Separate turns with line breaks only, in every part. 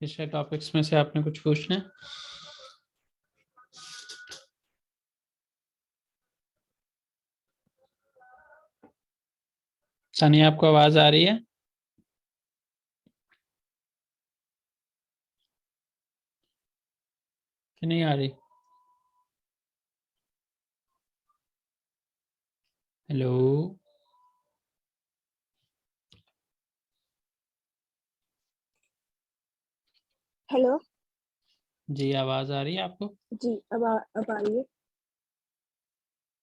पिछले टॉपिक्स में से आपने कुछ पूछना है? सनी, आपको आवाज आ रही है? कि नहीं आ रही? हेलो।
हेलो।
जी, आवाज आ रही है आपको?
जी, अब आ रही है।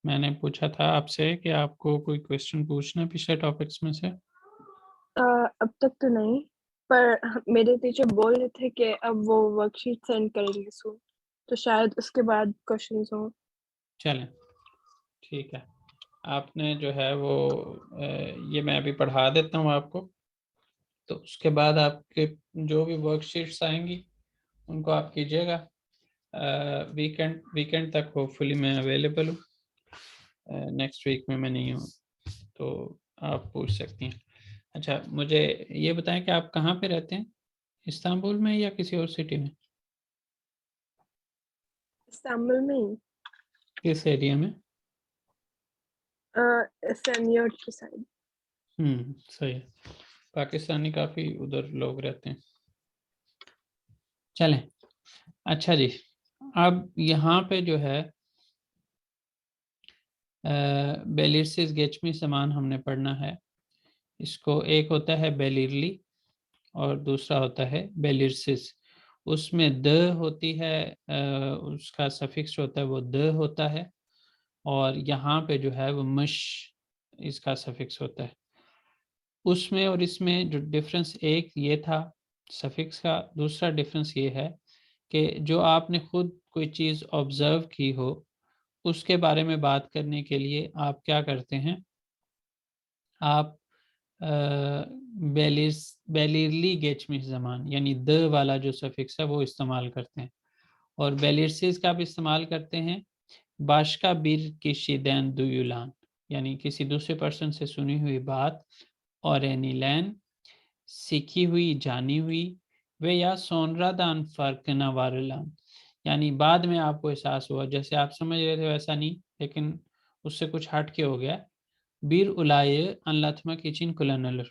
मैंने पूछा था आपसे कि आपको कोई क्वेश्चन पूछना है पिछले टॉपिक्स में से?
अब तक तो नहीं, पर मेरे टीचर बोल रहे थे कि अब वो वर्कशीट सेंड करेंगे सून, तो शायद उसके बाद क्वेश्चंस हों।
चलें, ठीक है। आपने जो है वो ये मैं अभी पढ़ा देता हूँ आपको, तो उसके बाद आपके जो भी वर्कशीट्स आएंगी उनको आप कीजिएगा। वीकेंड वीकेंड तक होपफुली मैं अवेलेबल हूँ। नेक्स्ट वीक में मैं नहीं हूँ, तो आप पूछ सकती हैं। अच्छा, मुझे ये बताएं कि आप कहाँ पे रहते हैं, इस्तांबुल में या किसी और सिटी में?
इस्तांबुल में ही,
किस एरिया में?
सेमियोट की साइड।
सही है। पाकिस्तानी काफ़ी उधर लोग रहते हैं। चलें, अच्छा जी। अब यहाँ पे जो है बेलिरसिस गेचमी समान हमने पढ़ना है। इसको एक होता है बेलिरली और दूसरा होता है बेलिरसिस। उसमें द होती है, उसका सफिक्स होता है वो द होता है, और यहाँ पे जो है वो मश इसका सफिक्स होता है। उसमें और इसमें जो डिफरेंस एक ये था सफिक्स का, दूसरा डिफरेंस ये है कि जो आपने खुद कोई चीज़ ऑब्जर्व की हो उसके बारे में बात करने के लिए आप क्या करते हैं, आप बेलिरली गेचमी ज़मान यानी द वाला जो सफिक्स है वो इस्तेमाल करते हैं, और बेलिरसिस का भी इस्तेमाल करते हैं बाशका बीर की शिदैन दुयुलान, यानी किसी दूसरे पर्सन से सुनी हुई बात, और एनीलैन सीखी हुई जानी हुई, वे या सोनरा दान फर्क न वारलान, यानी बाद में आपको एहसास हुआ, जैसे आप समझ रहे थे वैसा नहीं लेकिन उससे कुछ हट के हो गया। बीर उलाये अनलथमा किचिन कुलनलर,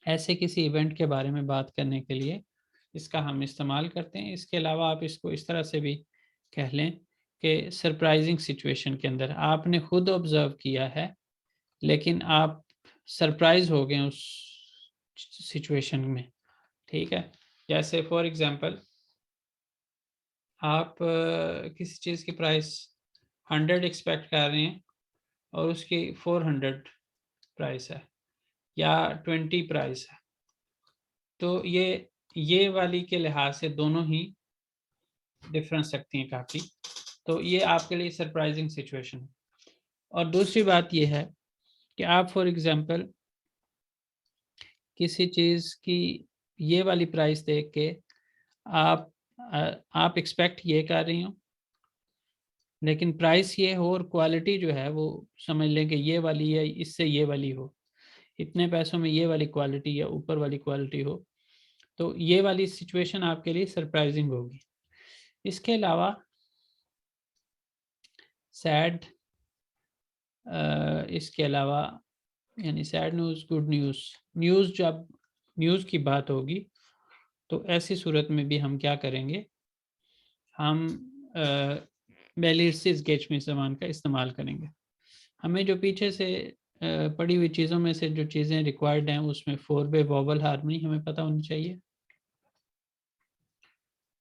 ऐसे किसी इवेंट के बारे में बात करने के लिए इसका हम इस्तेमाल करते हैं। इसके अलावा आप इसको इस तरह से भी कह लें कि सरप्राइजिंग सिचुएशन के अंदर आपने खुद ऑब्जर्व किया है लेकिन आप सरप्राइज हो गए उस सिचुएशन में। ठीक है, जैसे फॉर एग्जांपल आप किसी चीज़ की प्राइस 100 एक्सपेक्ट कर रहे हैं और उसकी 400 प्राइस है या 20 प्राइस है, तो ये वाली के लिहाज से दोनों ही डिफरेंस रखती हैं काफ़ी। तो ये आपके लिए सरप्राइजिंग सिचुएशन है। और दूसरी बात ये है कि आप फॉर एग्जांपल किसी चीज़ की ये वाली प्राइस देख के आप आप एक्सपेक्ट ये कर रही हो लेकिन प्राइस ये हो और क्वालिटी जो है वो समझ लें कि ये वाली है, इससे ये वाली हो, इतने पैसों में ये वाली क्वालिटी या ऊपर वाली क्वालिटी हो, तो ये वाली सिचुएशन आपके लिए सरप्राइजिंग होगी। इसके अलावा सैड, इसके अलावा यानी sad news, good news, news जब न्यूज़ की बात होगी तो ऐसी सूरत में भी हम क्या करेंगे, हम बेलिरसिस गेचमी ज़मान का इस्तेमाल करेंगे। हमें जो पीछे से पढ़ी हुई चीज़ों में से जो चीज़ें रिक्वायर्ड हैं उसमें 4 वे वोवल हार्मनी हमें पता होनी चाहिए,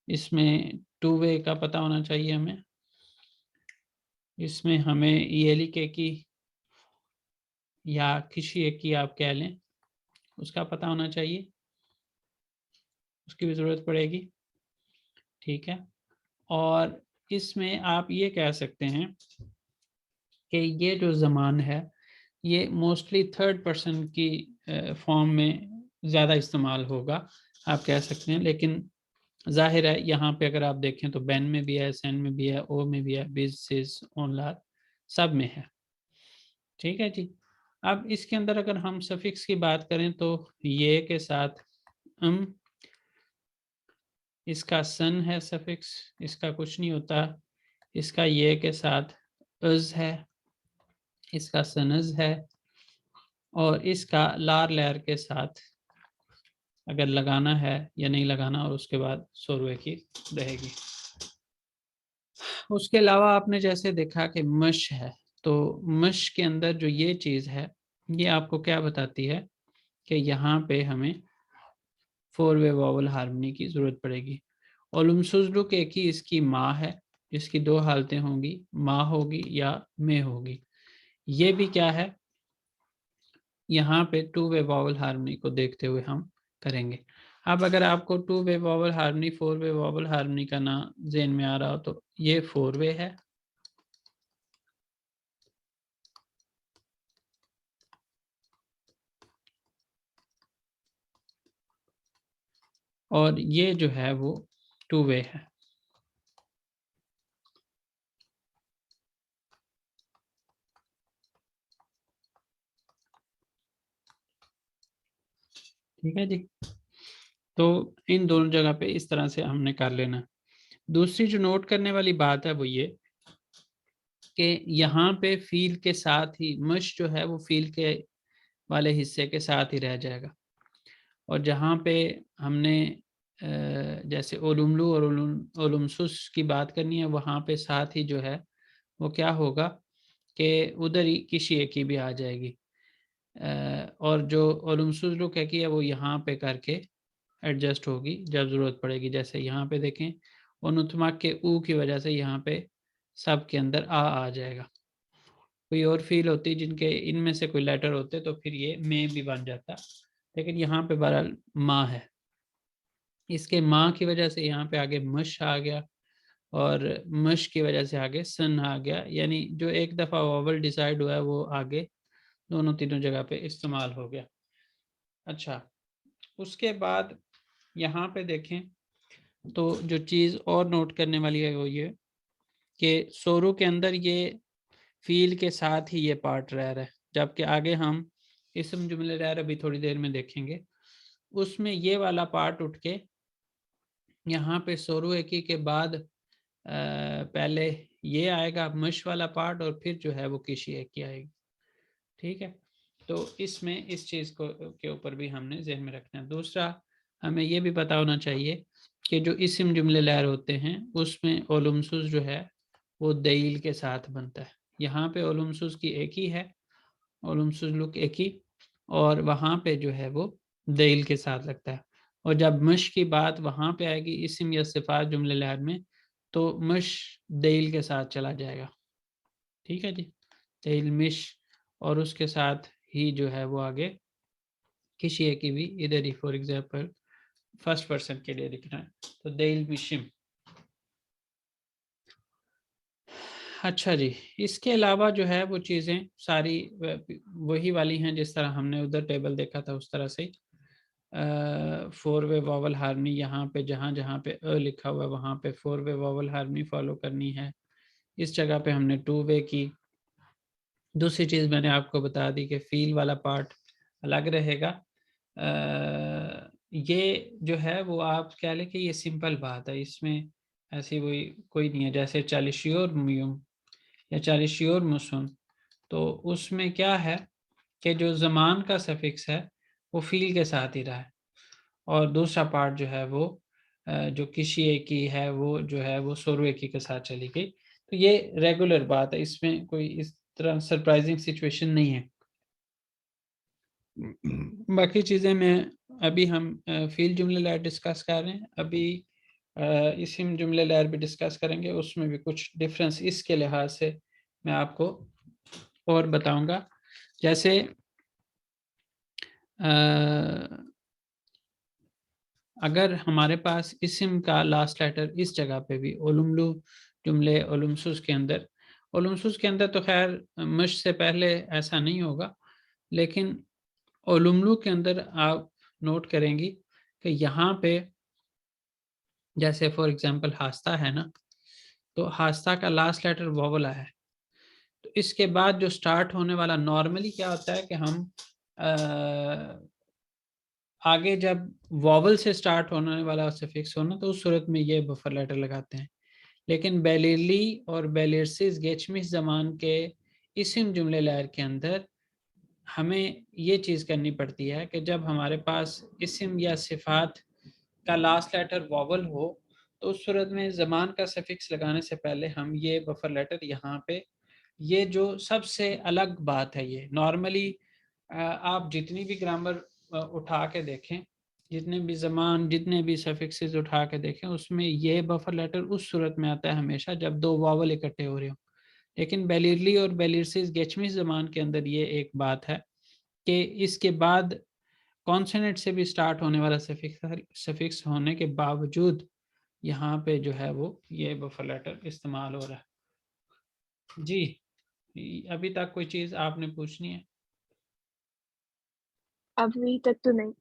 इसमें 2 वे का पता होना चाहिए हमें, इसमें हमें ईएलई के की या किसी एक की आप कह लें उसका पता होना चाहिए, उसकी भी ज़रूरत पड़ेगी। ठीक है, और इसमें आप ये कह सकते हैं कि ये जो ज़मान है ये मोस्टली थर्ड पर्सन की फॉर्म में ज़्यादा इस्तेमाल होगा, आप कह सकते हैं। लेकिन जाहिर है यहाँ पे अगर आप देखें तो बैन में भी है, सैन में भी है, ओ में भी है, बिज सिज ओनलार सब में है। ठीक है जी। अब इसके अंदर अगर हम सफिक्स की बात करें तो ये के साथ इसका सन है सफिक्स, इसका कुछ नहीं होता, इसका ये के साथ अज है, इसका सनज है, और इसका लार लहर के साथ अगर लगाना है या नहीं लगाना, और उसके बाद सोरवे की रहेगी। उसके अलावा आपने जैसे देखा कि मश है, तो मश के अंदर जो ये चीज़ है, ये आपको क्या बताती है कि यहाँ पे हमें 4 वे वॉवल हार्मनी की ज़रूरत पड़ेगी। ओलुमसुजलुक एक ही इसकी माँ है, जिसकी 2 हालतें होंगी, माँ होगी या में होगी। ये भी क्या है, यहाँ पे 2 वे वॉवल हार्मनी को देखते हुए हम करेंगे। अब अगर आपको 2 वे वॉवल हार्मनी 4 वे वॉवल हार्मनी का ना ज़हन में आ रहा हो, तो ये 4 वे है, और ये जो है वो 2 वे है। ठीक है जी। तो इन दोनों जगह पे इस तरह से हमने कर लेना। दूसरी जो नोट करने वाली बात है वो ये कि यहाँ पे फील के साथ ही मश जो है वो फील के वाले हिस्से के साथ ही रह जाएगा, और जहाँ पे हमने जैसे ओलुमलू और ओलुमसुस की बात करनी है, वहाँ पे साथ ही जो है वो क्या होगा कि उधर ही किसी एक की भी आ जाएगी, और जो ओलुमसुस है कि वो यहाँ पे करके एडजस्ट होगी जब ज़रूरत पड़ेगी। जैसे यहाँ पे देखें, ओनुथमा के ऊ की वजह से यहाँ पे सब के अंदर आ जाएगा। कोई और फील होती जिनके इनमें से कोई लेटर होते तो फिर ये में भी बन जाता, लेकिन यहाँ पे बहरहाल माँ है। इसके माँ की वजह से यहाँ पे आगे मश आ गया, और मश की वजह से आगे सन आ गया, यानी जो एक दफ़ा वॉवल डिसाइड हुआ है वो आगे दोनों तीनों जगह पे इस्तेमाल हो गया। अच्छा, उसके बाद यहाँ पे देखें तो जो चीज़ और नोट करने वाली है वो ये कि सोरू के अंदर ये फील के साथ ही ये पार्ट रह रहा है, जबकि आगे हम इसम जुमले रह अभी थोड़ी देर में देखेंगे, उसमें ये वाला पार्ट उठ के यहाँ पे सोरू एकी के बाद पहले ये आएगा मश वाला पार्ट, और फिर जो है वो किसी एक की आएगी। ठीक है, तो इसमें इस चीज़ को के ऊपर भी हमने जहन में रखना है। दूसरा, हमें ये भी पता होना चाहिए कि जो इस्म जुमले लहर होते हैं उसमें ओलुमसुस जो है वो दलील के साथ बनता है। यहाँ पे ओलुमसुस की एक ही है, ओलुमसुस लुक एक ही, और वहाँ पे जो है वो दलील के साथ लगता है। और जब मश की बात वहाँ पे आएगी इस्म या सिफात जुमले लहर में, तो मश दलील के साथ चला जाएगा। ठीक है जी, दलील मिश, और उसके साथ ही जो है वो आगे किसी एक की भी इधर ही, फॉर एग्जांपल फर्स्ट पर्सन के लिए लिखना है तो दलील मिशिम। अच्छा जी, इसके अलावा जो है वो चीज़ें सारी वही वाली हैं जिस तरह हमने उधर टेबल देखा था उस तरह से। 4 वे वॉवल हार्मनी यहाँ पे जहाँ जहाँ पे अ लिखा हुआ है वहाँ पे 4 वे वॉवल हार्मनी फॉलो करनी है। इस जगह पे हमने 2 वे की। दूसरी चीज़ मैंने आपको बता दी कि फील वाला पार्ट अलग रहेगा। ये जो है वो आप कह लें कि ये सिंपल बात है, इसमें ऐसी कोई नहीं है। जैसे चालिशियोर म्यूम या चालिशियोर मुसुन, तो उसमें क्या है कि जो ज़मान का सफिक्स है वो फील के साथ ही रहा है, और दूसरा पार्ट जो है वो जो किसी एक की है वो जो है वो सोरवे की के साथ चली गई। तो ये रेगुलर बात है, इसमें कोई इस तरह सरप्राइजिंग सिचुएशन नहीं है। बाकी चीज़ें में अभी हम फ़ील जुमले लहर डिस्कस कर रहे हैं, अभी इस्म जुमले लहर भी डिस्कस करेंगे, उसमें भी कुछ डिफरेंस इसके लिहाज से मैं आपको और बताऊंगा। जैसे अगर हमारे पास इस्म का लास्ट लेटर इस जगह पे भी ओलुमलू जुमले ओलुमसुस के अंदर तो खैर मश से पहले ऐसा नहीं होगा, लेकिन ओलुमलू के अंदर आप नोट करेंगी कि यहाँ पे जैसे फॉर एग्जांपल हास्ता है ना, तो हास्ता का लास्ट लेटर वोवल है, तो इसके बाद जो स्टार्ट होने वाला नॉर्मली क्या होता है कि हम आगे जब वॉवल से स्टार्ट होने वाला सफिक्स हो ना, तो उस सूरत में ये बफर लेटर लगाते हैं। लेकिन बेलिरली और बेलिरसिस गेचमिस जमान के इस्म जुमले लहर के अंदर हमें ये चीज़ करनी पड़ती है कि जब हमारे पास इस्म या सिफात का लास्ट लेटर वॉवल हो, तो उस सूरत में ज़मान का सफिक्स लगाने से पहले हम ये बफर लेटर यहाँ पे, ये जो सबसे अलग बात है, ये नॉर्मली आप जितनी भी ग्रामर उठा के देखें, जितने भी ज़मान, जितने भी सफिक्सेस उठा के देखें, उसमें ये बफर लेटर उस सूरत में आता है हमेशा जब दो वावल इकट्ठे हो रहे हो। लेकिन बेलिरली और बेलिरसिस गेचमिस ज़मान के अंदर ये एक बात है कि इसके बाद कॉन्सोनेंट से भी स्टार्ट होने वाला सफिक्स होने के बावजूद यहाँ पे जो है वो ये बफर लेटर इस्तेमाल हो रहा है। जी, अभी तक कोई चीज़ आपने पूछनी है?
अभी तक तो नहीं।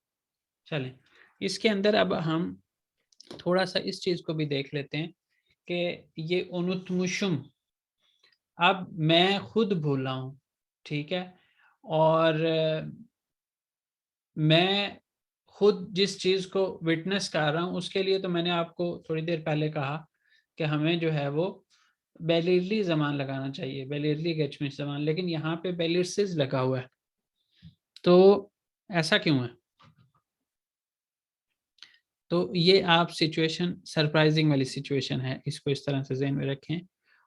चलें, इसके अंदर अब हम थोड़ा सा इस चीज़ को भी देख लेते हैं कि ये उनुतमुशुम, अब मैं खुद भूला हूँ, ठीक है, और मैं खुद जिस चीज़ को विटनेस कर रहा हूँ उसके लिए तो मैंने आपको थोड़ी देर पहले कहा कि हमें जो है वो बेलिरली ज़मान लगाना चाहिए, बेलिरली गेचमिस ज़मान, लेकिन यहाँ पे बेलिरसिस लगा हुआ है, तो ऐसा क्यों है? तो ये आप सिचुएशन, सरप्राइजिंग वाली सिचुएशन है, इसको इस तरह से ज़हन में रखें।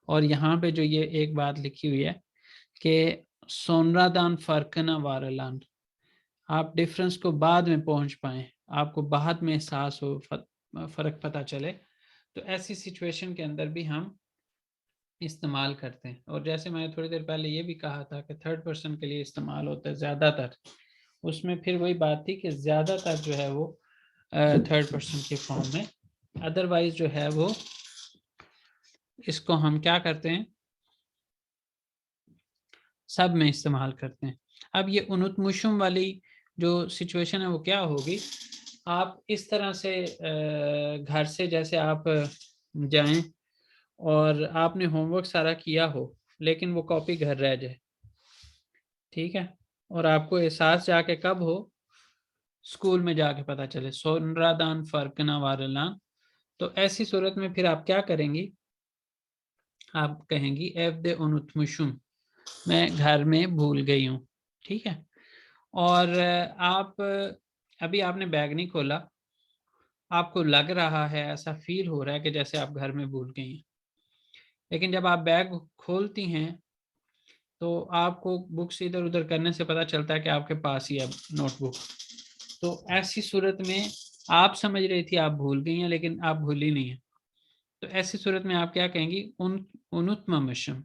और यहाँ पे जो ये एक बात लिखी हुई है कि सोनरादान फ़र्कना वारलान, आप डिफरेंस को बाद में पहुंच पाएँ, आपको बाद में एहसास हो, फ़र्क पता चले, तो ऐसी सिचुएशन के अंदर भी हम इस्तेमाल करते हैं। और जैसे मैंने थोड़ी देर पहले ये भी कहा था कि थर्ड पर्सन के लिए इस्तेमाल होता है ज़्यादातर, उसमें फिर वही बात थी कि ज़्यादातर जो है वो थर्ड पर्सन के फॉर्म में, अदरवाइज जो है वो इसको हम क्या करते हैं, सब में इस्तेमाल करते हैं। अब ये उनुतमुशुम वाली जो सिचुएशन है वो क्या होगी, आप इस तरह से घर से जैसे आप जाएं और आपने होमवर्क सारा किया हो लेकिन वो कॉपी घर रह जाए, ठीक है, और आपको एहसास जाके कब हो, स्कूल में जाके पता चले, सोनरादान फर्कना वारलान, तो ऐसी सूरत में फिर आप क्या करेंगी, आप कहेंगी एफ दे उनुतमुशुम, मैं घर में भूल गई हूँ, ठीक है। और आप अभी आपने बैग नहीं खोला, आपको लग रहा है, ऐसा फील हो रहा है कि जैसे आप घर में भूल गई हैं, लेकिन जब आप बैग खोलती हैं तो आपको बुक्स इधर उधर करने से पता चलता है कि आपके पास ही है नोटबुक। तो ऐसी सूरत में आप समझ रही थी आप भूल गई हैं लेकिन आप भूली नहीं है, तो ऐसी सूरत में आप क्या कहेंगी, उनुत्ममशम,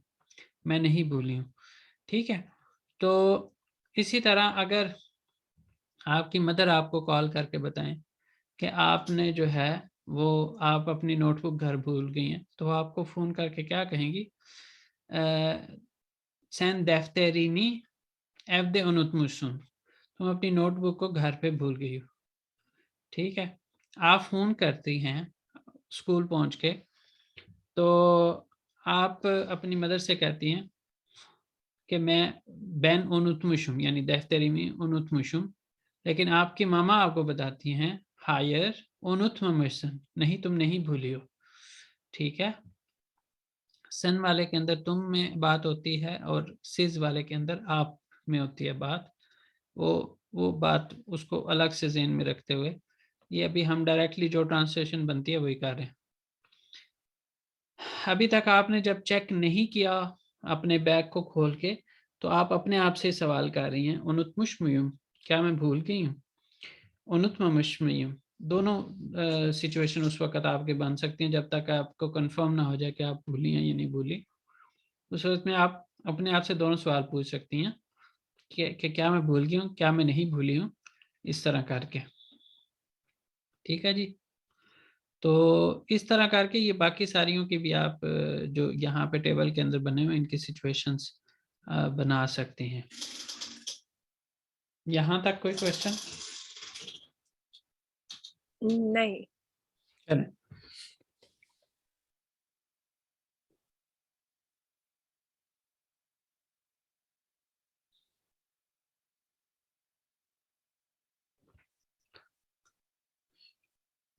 मैं नहीं भूली हूँ, ठीक है। तो इसी तरह अगर आपकी मदर आपको कॉल करके बताएं कि आपने जो है वो आप अपनी नोटबुक घर भूल गई हैं, तो आपको फ़ोन करके क्या कहेंगी, सेन देफ्तेरीनी एफ दे उनुतमुशुन, तुम अपनी नोटबुक को घर पे भूल गई हो, ठीक है। आप फ़ोन करती हैं स्कूल पहुंच के, तो आप अपनी मदर से कहती हैं कि मैं बैन उनुतमुशुम यानी देफ्तरी में उनुतमुशुम, लेकिन आपकी मामा आपको बताती हैं हायर उनुतमशन, नहीं तुम नहीं भूली हो, ठीक है। सन वाले के अंदर तुम में बात होती है और सिज वाले के अंदर आप में होती है बात, वो बात उसको अलग से ज़हन में रखते हुए ये अभी हम डायरेक्टली जो ट्रांसलेशन बनती है वही कर रहे हैं। अभी तक आपने जब चेक नहीं किया अपने बैग को खोल के, तो आप अपने आप से सवाल कर रही हैं, उनुतमुशमयुम, क्या मैं भूल गई हूँ, उनुतममुशमयुम, दोनों सिचुएशन उस वक्त आपके बन सकती हैं जब तक आपको कंफर्म ना हो जाए कि आप भूली हैं या नहीं भूली। उस वक्त में आप अपने आप से दोनों सवाल पूछ सकती हैं कि क्या मैं भूल गई हूँ, क्या मैं नहीं भूली हूँ, इस तरह करके, ठीक है जी। तो इस तरह करके ये बाकी सारियों की भी आप जो यहाँ पे टेबल के अंदर बने हुए इनकी सिचुएशंस बना सकते हैं। यहाँ तक कोई क्वेश्चन?
नहीं।
चलें,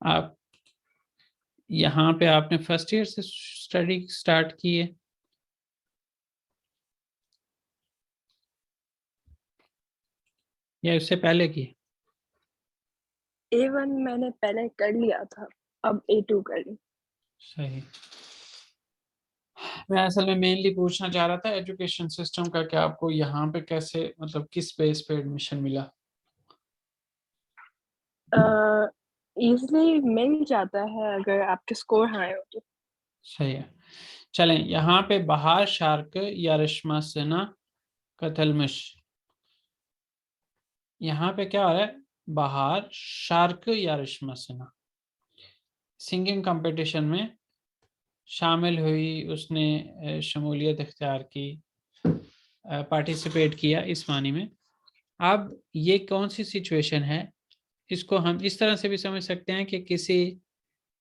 आप यहाँ पे आपने फर्स्ट ईयर से स्टडी स्टार्ट की है? या उससे पहले की?
A1 मैंने पहले कर लिया था, अब A2 कर रही।
सही। मैं असल में मेनली पूछना चाह रहा था एजुकेशन सिस्टम का, कि आपको यहाँ पे कैसे, मतलब किस बेस पे एडमिशन मिला?
ईज़िली मिल जाता है अगर आपके स्कोर हाई हो तो।
सही है। चलें, यहाँ पे बहार शार्क या रश्मा सेना कतलमश, यहाँ पे क्या हो रहा है? बहार शार्क या रश्मा सेना सिंगिंग कंपटीशन में शामिल हुई, उसने शमूलियत इख्तियार की, पार्टिसिपेट किया इस मानी में। अब ये कौन सी सिचुएशन है? इसको हम इस तरह से भी समझ सकते हैं कि किसी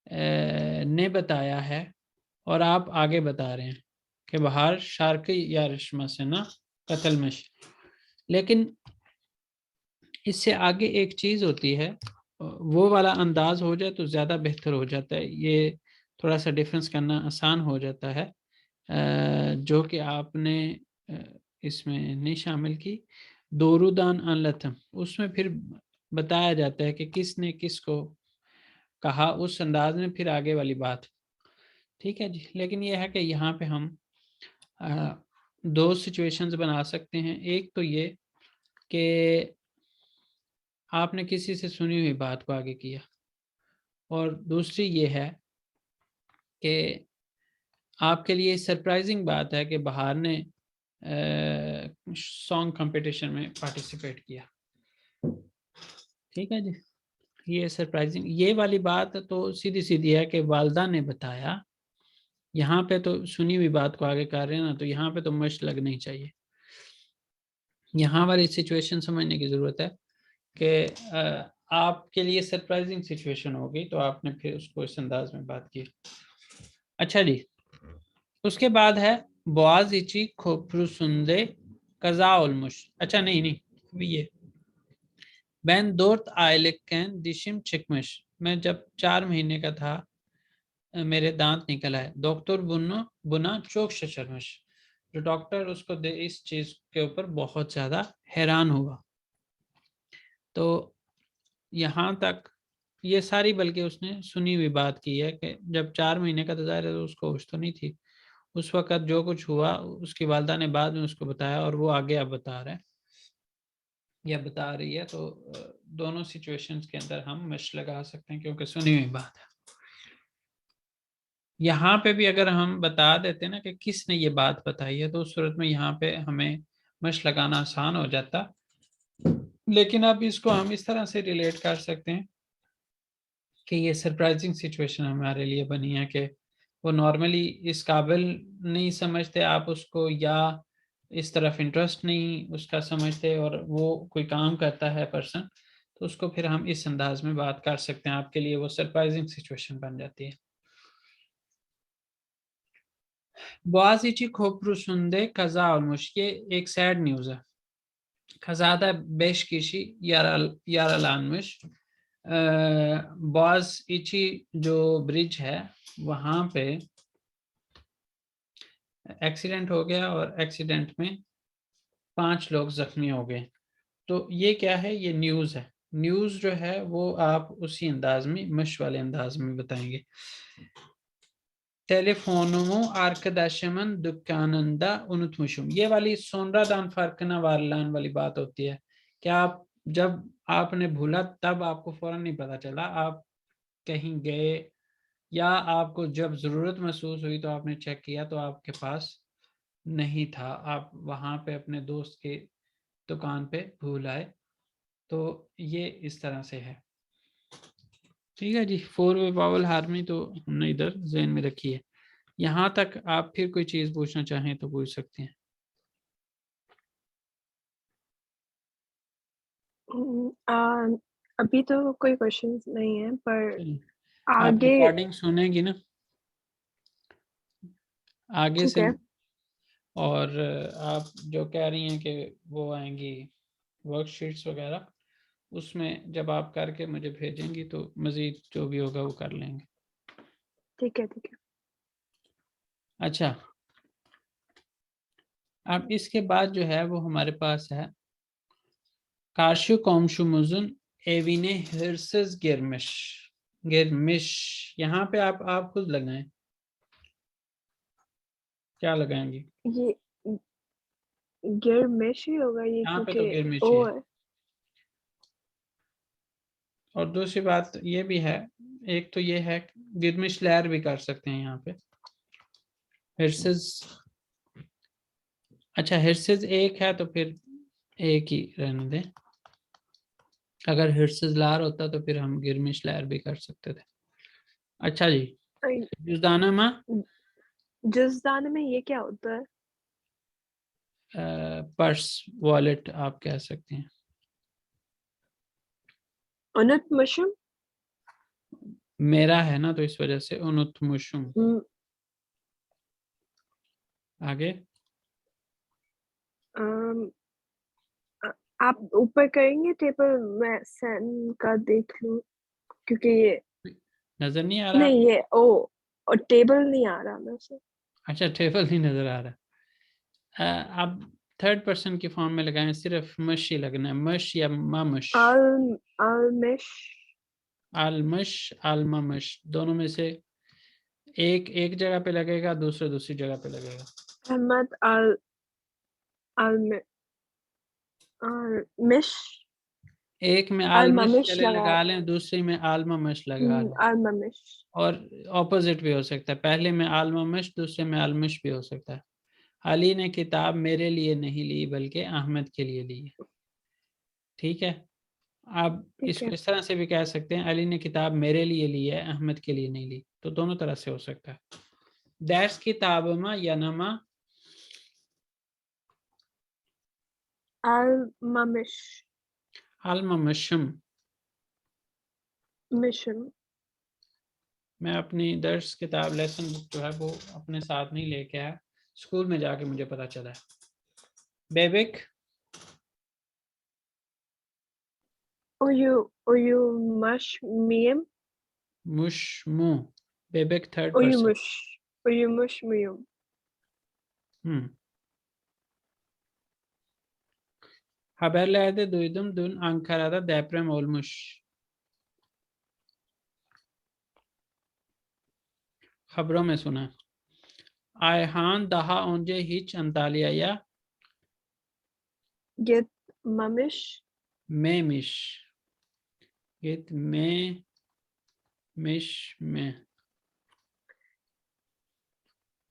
ने बताया है और आप आगे बता रहे हैं कि बहार शार्क या रश्मा सेना कतलमश। लेकिन इससे आगे एक चीज़ होती है, वो वाला अंदाज हो जाए तो ज़्यादा बेहतर हो जाता है। ये थोड़ा सा डिफरेंस करना आसान हो जाता है, जो कि आपने इसमें नहीं शामिल की। दोरुदान अन लथम, उसमें फिर बताया जाता है कि किसने किसको कहा, उस अंदाज में फिर आगे वाली बात। ठीक है जी। लेकिन ये है कि यहाँ पे हम अ, दो सिचुएशंस बना सकते हैं। एक तो ये कि आपने किसी से सुनी हुई बात को आगे किया, और दूसरी ये है कि आपके लिए सरप्राइजिंग बात है कि बहार ने सॉन्ग कंपटीशन में पार्टिसिपेट किया। ठीक है जी। ये सरप्राइजिंग, ये वाली बात तो सीधी सीधी है कि वालदा ने बताया। यहाँ पे तो सुनी हुई बात को आगे कर रहे हैं ना, तो यहाँ पे तो मश लगनी चाहिए। यहाँ वाली सिचुएशन समझने की ज़रूरत है कि आपके लिए सरप्राइजिंग सिचुएशन होगी, तो आपने फिर उसको इस अंदाज में बात की। अच्छा जी। उसके बाद है बोआज इची खोप्रुसुंदे कजा उलमुश। अच्छा नहीं नहीं, अभी ये बैन दोर्त आयलेकैन दिशिम चिकमिश, मैं जब 4 महीने का था मेरे दांत निकल आए। डॉक्टर बुनो बुना चोक शशरमश, जो डॉक्टर उसको दे इस चीज के ऊपर बहुत ज्यादा हैरान हुआ। तो यहाँ तक ये सारी बल्कि उसने सुनी हुई बात की है कि जब 4 महीने का था, जाहिर है तो उसको होश तो नहीं थी उस वक्त। जो कुछ हुआ उसकी वालदा ने बाद में उसको बताया, और वो आगे अब बता रहे हैं या बता रही है। तो दोनों सिचुएशंस के अंदर हम मश लगा सकते हैं क्योंकि सुनी हुई बात है। यहाँ पे भी अगर हम बता देते ना कि किसने ये बात बताई है, तो उस सूरत में यहाँ पे हमें मश लगाना आसान हो जाता। लेकिन अब इसको हम इस तरह से रिलेट कर सकते हैं कि ये सरप्राइजिंग सिचुएशन हमारे लिए बनी है कि वो नॉर्मली इस काबिल नहीं समझते आप उसको, या इस तरफ इंटरेस्ट नहीं उसका समझते, और वो कोई काम करता है पर्सन, तो उसको फिर हम इस अंदाज में बात कर सकते हैं। आपके लिए वो सरप्राइजिंग सिचुएशन बन जाती है। बोआजिची खोपरुसुंदे कजा olmuş, ये एक सैड न्यूज है। खजादा बेश किशी याराlanmış। बॉस इची जो ब्रिज है वहां पे एक्सीडेंट हो गया, और एक्सीडेंट में 5 लोग जख्मी हो गए। तो ये क्या है? ये न्यूज है। न्यूज जो है वो आप उसी अंदाज में, मश वाले अंदाज में बताएंगे। Telefonumu arkadaşımın dükkanında unutmuşum, ये वाली sonradan farkına varılan वाली बात होती है कि आप जब आपने भूला तब आपको फौरन नहीं पता चला, आप कहीं गए या आपको जब जरूरत महसूस हुई तो आपने चेक किया तो आपके पास नहीं था, आप वहां पे अपने दोस्त के दुकान पे भूल आए। तो ये इस तरह से है। ठीक है जी। 4 वे वावल हार्मनी तो हमने इधर ज़हन में रखी है। यहाँ तक आप फिर कोई चीज पूछना चाहें तो पूछ सकते हैं।
अभी तो कोई क्वेश्चंस नहीं है, पर
चलिए, आप
आगे
रिकॉर्डिंग सुनेंगी ना आगे
ठीक
से?
है।
और आप जो कह रही हैं कि वो आएंगी वर्कशीट्स वगैरह, उसमें जब आप करके मुझे भेजेंगी तो मज़ीद जो भी होगा वो कर लेंगे।
ठीक है, ठीक है।
अच्छा, अब इसके बाद जो है वो हमारे पास है कार्शु कॉमशुमुजुन एविने हिर्सस गिरमिश। गिरमिश, यहाँ पे आप खुद लगाएं, क्या लगाएंगी?
ये गिरमिश ही होगा ये,
यहाँ पे तो
क्योंकि
गिरमिश
ओ
ही है।
है।
और दूसरी बात ये भी है, एक तो ये है गिरमिश लहर भी कर सकते हैं यहाँ पे। हिर्सस, अच्छा हिर्सस एक है तो फिर एक ही रहने दें। अगर हिर्सस लहर होता तो फिर हम गिरमिश लहर भी कर सकते थे। अच्छा जी, जुजदाना माँ,
जुज़दान में ये क्या होता है?
पर्स, वॉलेट आप कह सकते हैं।
उनत मशरूम।
मेरा है ना तो इस वजह से उनुतमुशुम। आगे
आप ऊपर करेंगे टेबल, मैं सैन का देख लूं, क्योंकि ये
नजर नहीं आ रहा
नहीं,
आपको?
ये ओ और टेबल नहीं आ रहा मेरे से।
अच्छा, टेबल नहीं नजर आ रहा। आप थर्ड पर्सन की फॉर्म में लगाएं, सिर्फ मश ही लगना है, मश या मामश।
आल आलमिश।
आलमश, आलमामश, दोनों में से एक एक जगह पे लगेगा, दूसरा दूसरी जगह पे लगेगा।
अहमद आल आलमि आलमिश।
एक में आलमश
आलममिश
चले
लगा।
लगा लें, दूसरी में आलमामश लगा लें।
आलममिश।
और ऑपोजिट भी हो सकता है, पहले में आलमामश दूसरे में आलमश भी हो सकता है। अली ने किताब मेरे लिए नहीं ली बल्कि अहमद के लिए ली है। ठीक है, आप
ठीक
इसको
है।
इस तरह से भी कह सकते हैं, अली ने किताब मेरे लिए ली है, अहमद के लिए नहीं ली, तो दोनों तरह से हो सकता है। दैस किताबमा या नमा,
आलममिश।
अलममशम।
मिशन।
मैं अपनी दर्स किताब लेसन बुक जो है वो अपने साथ नहीं लेके आया, स्कूल में जाके मुझे पता चला है। बेबिक,
उयू मश मियम।
मुशमू, बेबिक थर्ड
उयू
पर्सन।
मुश उयू मुश मियम।
हम्म, haberlerde duydum dün Ankara'da deprem olmuş. खबरों में सुना। Ayhan daha önce hiç Antalya'ya
Git mamış.
memiş. Gitmemiş mi?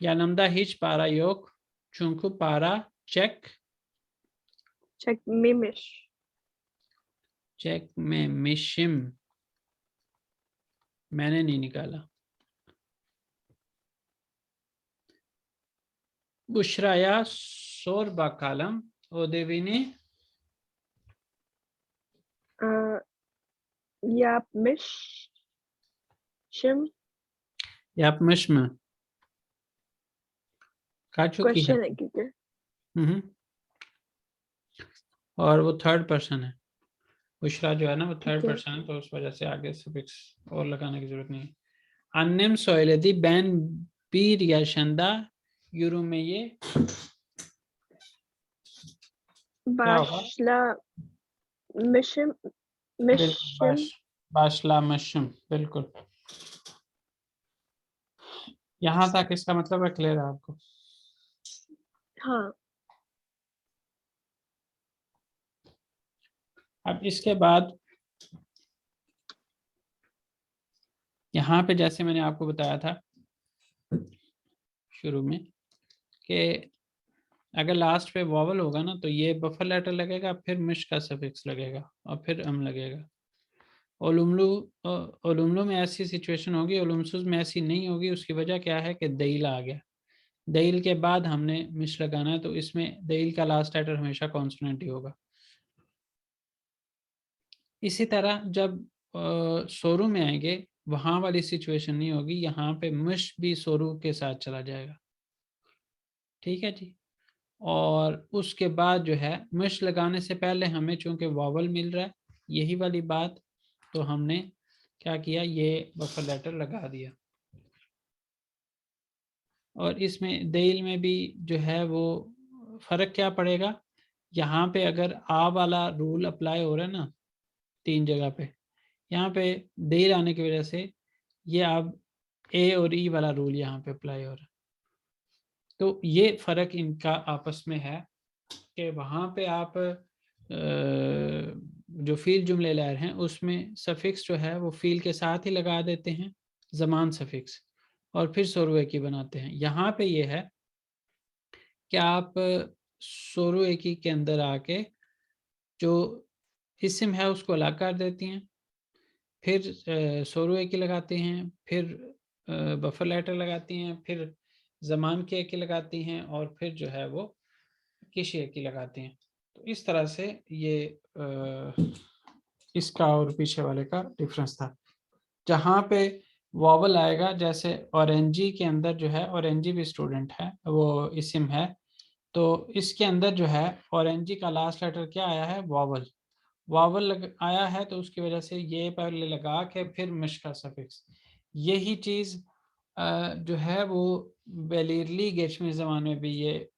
Yanımda hiç para yok. Çünkü para
Çekmemiş.
çekmemişim. मैंने नहीं निकाला। Büşra'ya sor bakalım. Ödevini
Yapmışım.
yapmış mı? कर चुकी है।
Question है क्योंकि।
हम्म, और वो थर्ड पर्सन है। बुशरा जो है ना वो
ठीक
थर्ड
है।
पर्सन है, तो उस वजह से आगे सफिक्स और लगाने की जरूरत नहीं है। Annem söyledi ben 1 yaşında yürümeyi, क्या होगा?
Başlamışım.
बिल्कुल,
Mişim.
başlamışım, बिल्कुल। यहाँ तक इसका मतलब है, क्लियर है आपको?
हाँ।
अब इसके बाद यहाँ पे जैसे मैंने आपको बताया था शुरू में कि अगर लास्ट पे वॉवल होगा ना तो ये बफर लेटर लगेगा, फिर मिश का सफिक्स लगेगा और फिर अम लगेगा। ओलुमलू, ओलुमलू में ऐसी सिचुएशन होगी, ओलुमसुस में ऐसी नहीं होगी। उसकी वजह क्या है कि दईल आ गया, दईल के बाद हमने मिश लगाना है, तो इसमें दईल का लास्ट लेटर हमेशा कॉन्सोनेंट ही होगा। इसी तरह जब सोरू में आएंगे वहां वाली सिचुएशन नहीं होगी, यहाँ पे मिश भी सोरू के साथ चला जाएगा। ठीक है जी। और उसके बाद जो है मिश लगाने से पहले हमें चूंकि वावल मिल रहा है यही वाली बात, तो हमने क्या किया, ये बफर लेटर लगा दिया। और इसमें देल में भी जो है वो फ़र्क क्या पड़ेगा, यहाँ पे अगर आ वाला रूल अप्लाई हो रहा है ना 3 जगह पे, यहाँ पे देर आने की वजह से ये अब ए और ई वाला रूल यहाँ पे अप्लाई हो रहा है। तो ये फ़र्क इनका आपस में है कि वहाँ पे आप जो फ़ील जुमले ला रहे हैं उसमें सफिक्स जो है वो फ़ील के साथ ही लगा देते हैं, ज़मान सफिक्स, और फिर सोरू एकी बनाते हैं। यहाँ पे ये है कि आप सोरू एकी के अंदर आके जो इस्म है उसको अलग कर देती हैं, फिर सोरू एकी लगाते हैं, फिर बफर लेटर लगाती हैं, फिर ज़मान की एकी लगाती हैं, और फिर जो है वो किशी एकी लगाती हैं। तो इस तरह से ये इसका और पीछे वाले का डिफरेंस था। जहाँ पे वॉवल आएगा, जैसे ऑरेंजी के अंदर जो है, ऑरेंजी भी स्टूडेंट है, वो इस्म है, तो इसके अंदर जो है ऑरेंजी का लास्ट लेटर क्या आया है, वॉवल। वावल आया है तो उसकी वजह से ये पहले लगा के फिर मिश का सफिक्स। यही चीज़ जो है वो बेलीरली गेचमी ज़बान में भी ये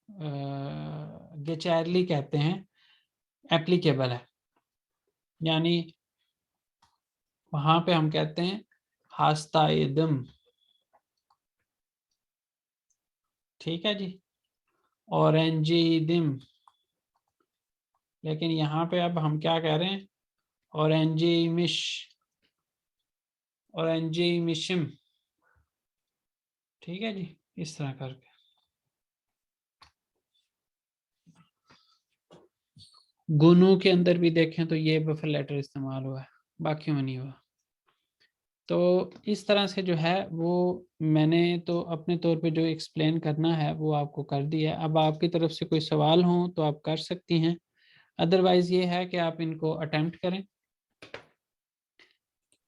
गेचैरली कहते हैं, एप्लीकेबल है। यानी वहाँ पे हम कहते हैं हास्ताइदम, ठीक है जी, ऑरेंजीदिम। लेकिन यहाँ पे अब हम क्या कह रहे हैं, ऑरेंजी मिश, ऑरेंजी मिशम, ठीक है जी, इस तरह करके। गुनू के अंदर भी देखें तो ये बफर लेटर इस्तेमाल हुआ है, बाकी में नहीं हुआ। तो इस तरह से जो है वो मैंने तो अपने तौर पे जो एक्सप्लेन करना है वो आपको कर दिया है। अब आपकी तरफ से कोई सवाल हो तो आप कर सकती हैं, अदरवाइज़ ये है कि आप इनको अटेम्प्ट करें।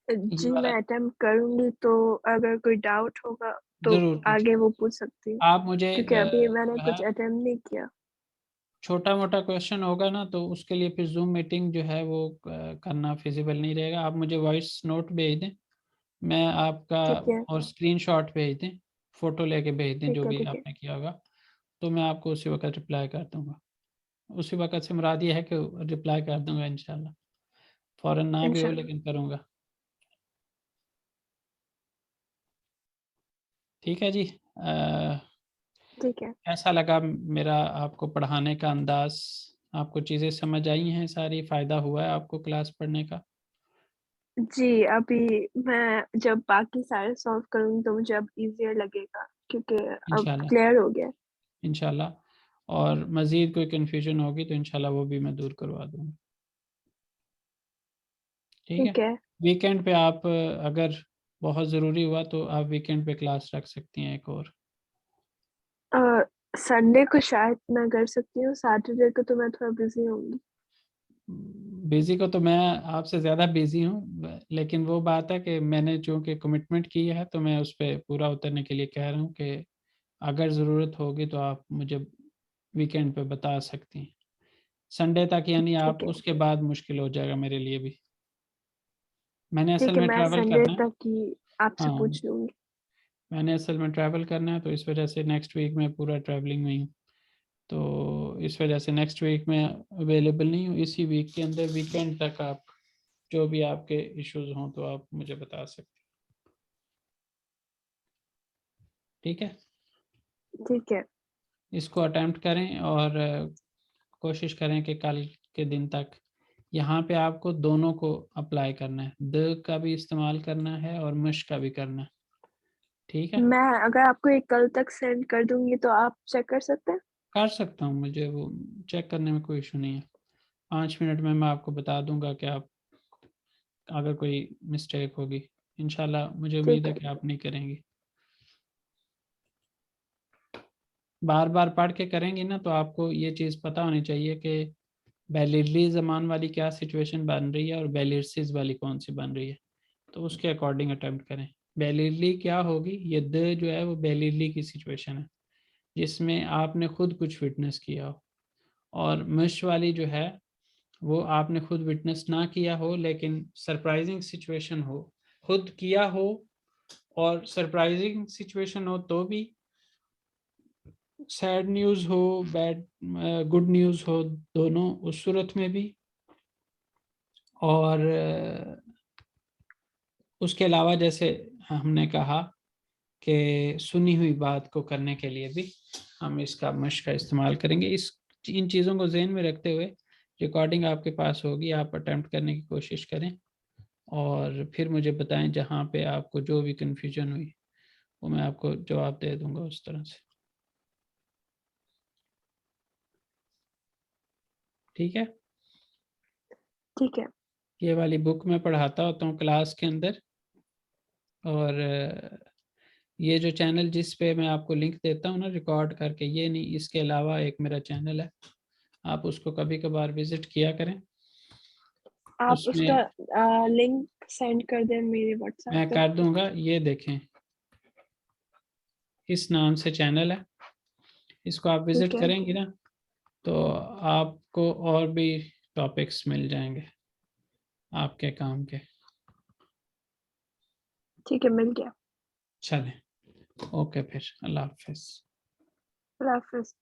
ये
जी,
वाला
मैं अटेम्प्ट करूँगी, तो अगर कोई डाउट होगा तो
ज़रूर पूछें।
आगे वो पूछ सकती हूँ,
आप मुझे
क्योंकि अभी मैंने
जो
कुछ
है
अटेम्प्ट नहीं किया।
छोटा मोटा क्वेश्चन होगा ना तो उसके लिए फिर जूम मीटिंग जो है वो करना फिजिबल नहीं रहेगा। आप मुझे वॉइस नोट भेज दें, मैं आपका,
ठीक है,
और स्क्रीनशॉट भेज दें, फ़ोटो लेके भेज दें जो
ठीक है,
भी
ठीक है।
आपने किया होगा, तो मैं आपको उसी वक्त रिप्लाई कर दूंगा। उसी वक्त से मुराद ये है कि रिप्लाई कर दूंगा इंशाल्लाह, फ़ौरन ना भी हो
इंशाल्लाह।
लेकिन करूँगा। ठीक है जी।
ठीक है।
कैसा लगा मेरा आपको पढ़ाने का अंदाज़, आपको चीज़ें समझ आई हैं सारी, फ़ायदा हुआ है आपको क्लास पढ़ने का?
जी, अभी मैं जब बाकी सारे सॉल्व करूँगी तो मुझे अब ईज़ियर लगेगा, क्योंकि अब
इंशाल्लाह,
क्लियर हो गया है।
इंशाल्लाह। और मज़ीद कोई कन्फ्यूजन होगी तो इंशाल्लाह वो भी मैं दूर करवा दूँगा। ठीक है?
ठीक है।
वीकेंड पे आप अगर बहुत ज़रूरी हुआ तो आप वीकेंड पे क्लास रख सकती हैं एक और।
अ, संडे को शायद मैं कर सकती हूँ, सैटरडे को तो मैं थोड़ा बिज़ी होंगी।
बिज़ी को तो मैं आपसे ज़्यादा बिज़ी हूँ, लेकिन वो बात है कि मैंने चूँकि कमिटमेंट की है तो मैं उस पे पूरा उतरने के लिए कह रहा हूँ कि अगर ज़रूरत होगी तो आप मुझे वीकेंड पे बता सकती हैं। संडे तक यानी आप
ठीक है।
उसके बाद मुश्किल हो जाएगा मेरे लिए भी। मैंने असल
ठीक है,
में
मैं
ट्रैवल
संडे
करना है।
तक ही आपसे
हाँ,
पूछ लूँगी।
मैंने असल में ट्रैवल करना है तो इस वजह से नेक्स्ट वीक में पूरा ट्रैवलिंग में ही हूँ। तो इस वजह से नेक्स्ट वीक में अवेलेबल नहीं हूँ। इसी वीक के अंदर वीकेंड तक आप जो भी आपके इश्यूज हों तो आप मुझे बता सकते हैं। ठीक है,
ठीक है।
इसको अटेम्प्ट करें और कोशिश करें कि कल के दिन तक यहाँ पे आपको दोनों को अप्लाई करना है, द का भी इस्तेमाल करना है और मश का भी करना है। ठीक है,
मैं अगर आपको ये कल तक सेंड कर दूँगी तो आप चेक कर सकते हैं?
कर सकता हूँ, मुझे वो चेक करने में कोई इशू नहीं है। 5 मिनट में मैं आपको बता दूंगा कि आप, अगर कोई मिस्टेक होगी, इंशाल्लाह मुझे उम्मीद
ठीक
है
है।
कि आप नहीं करेंगी। बार बार पढ़ के करेंगी ना तो आपको ये चीज़ पता होनी चाहिए कि बेलिरली ज़मान वाली क्या सिचुएशन बन रही है और बेलिरसिस वाली कौन सी बन रही है, तो उसके अकॉर्डिंग अटेम्प्ट करें। बेलिरली क्या होगी, ये द जो है वो बेलिरली की सिचुएशन है जिसमें आपने खुद कुछ फिटनेस किया हो, और मश वाली जो है वो आपने खुद विटनेस ना किया हो लेकिन सरप्राइजिंग सिचुएशन हो, खुद किया हो और सरप्राइजिंग सिचुएशन हो तो भी, सैड न्यूज़ हो, बैड गुड न्यूज़ हो, दोनों उस सूरत में भी। और उसके अलावा जैसे हमने कहा कि सुनी हुई बात को करने के लिए भी हम इसका मश का इस्तेमाल करेंगे। इन चीज़ों को ज़हन में रखते हुए रिकॉर्डिंग आपके पास होगी, आप अटेम्प्ट करने की कोशिश करें और फिर मुझे बताएं जहाँ पे आपको जो भी कन्फ्यूजन हुई वो मैं आपको जवाब दे दूंगा उस तरह से। ठीक है,
ठीक है।
ये वाली बुक मैं पढ़ाता होता हूँ क्लास के अंदर। और ये जो चैनल जिस पे मैं आपको लिंक देता हूँ ना रिकॉर्ड करके, ये नहीं, इसके अलावा एक मेरा चैनल है, आप उसको कभी कभार विजिट किया करें।
आप उसका
उसमें
लिंक सेंड कर दें मेरे व्हाट्सएप
मैं
पे।
कर दूंगा, ये देखें, इस नाम से चैनल है, इसको आप
ठीक
विजिट
है।
करेंगे ना तो आपको और भी टॉपिक्स मिल जाएंगे आपके काम के।
ठीक है, मिल गया।
चलें, ओके, फिर अल्लाह हाफिज़।
अल्लाह हाफ़िज़।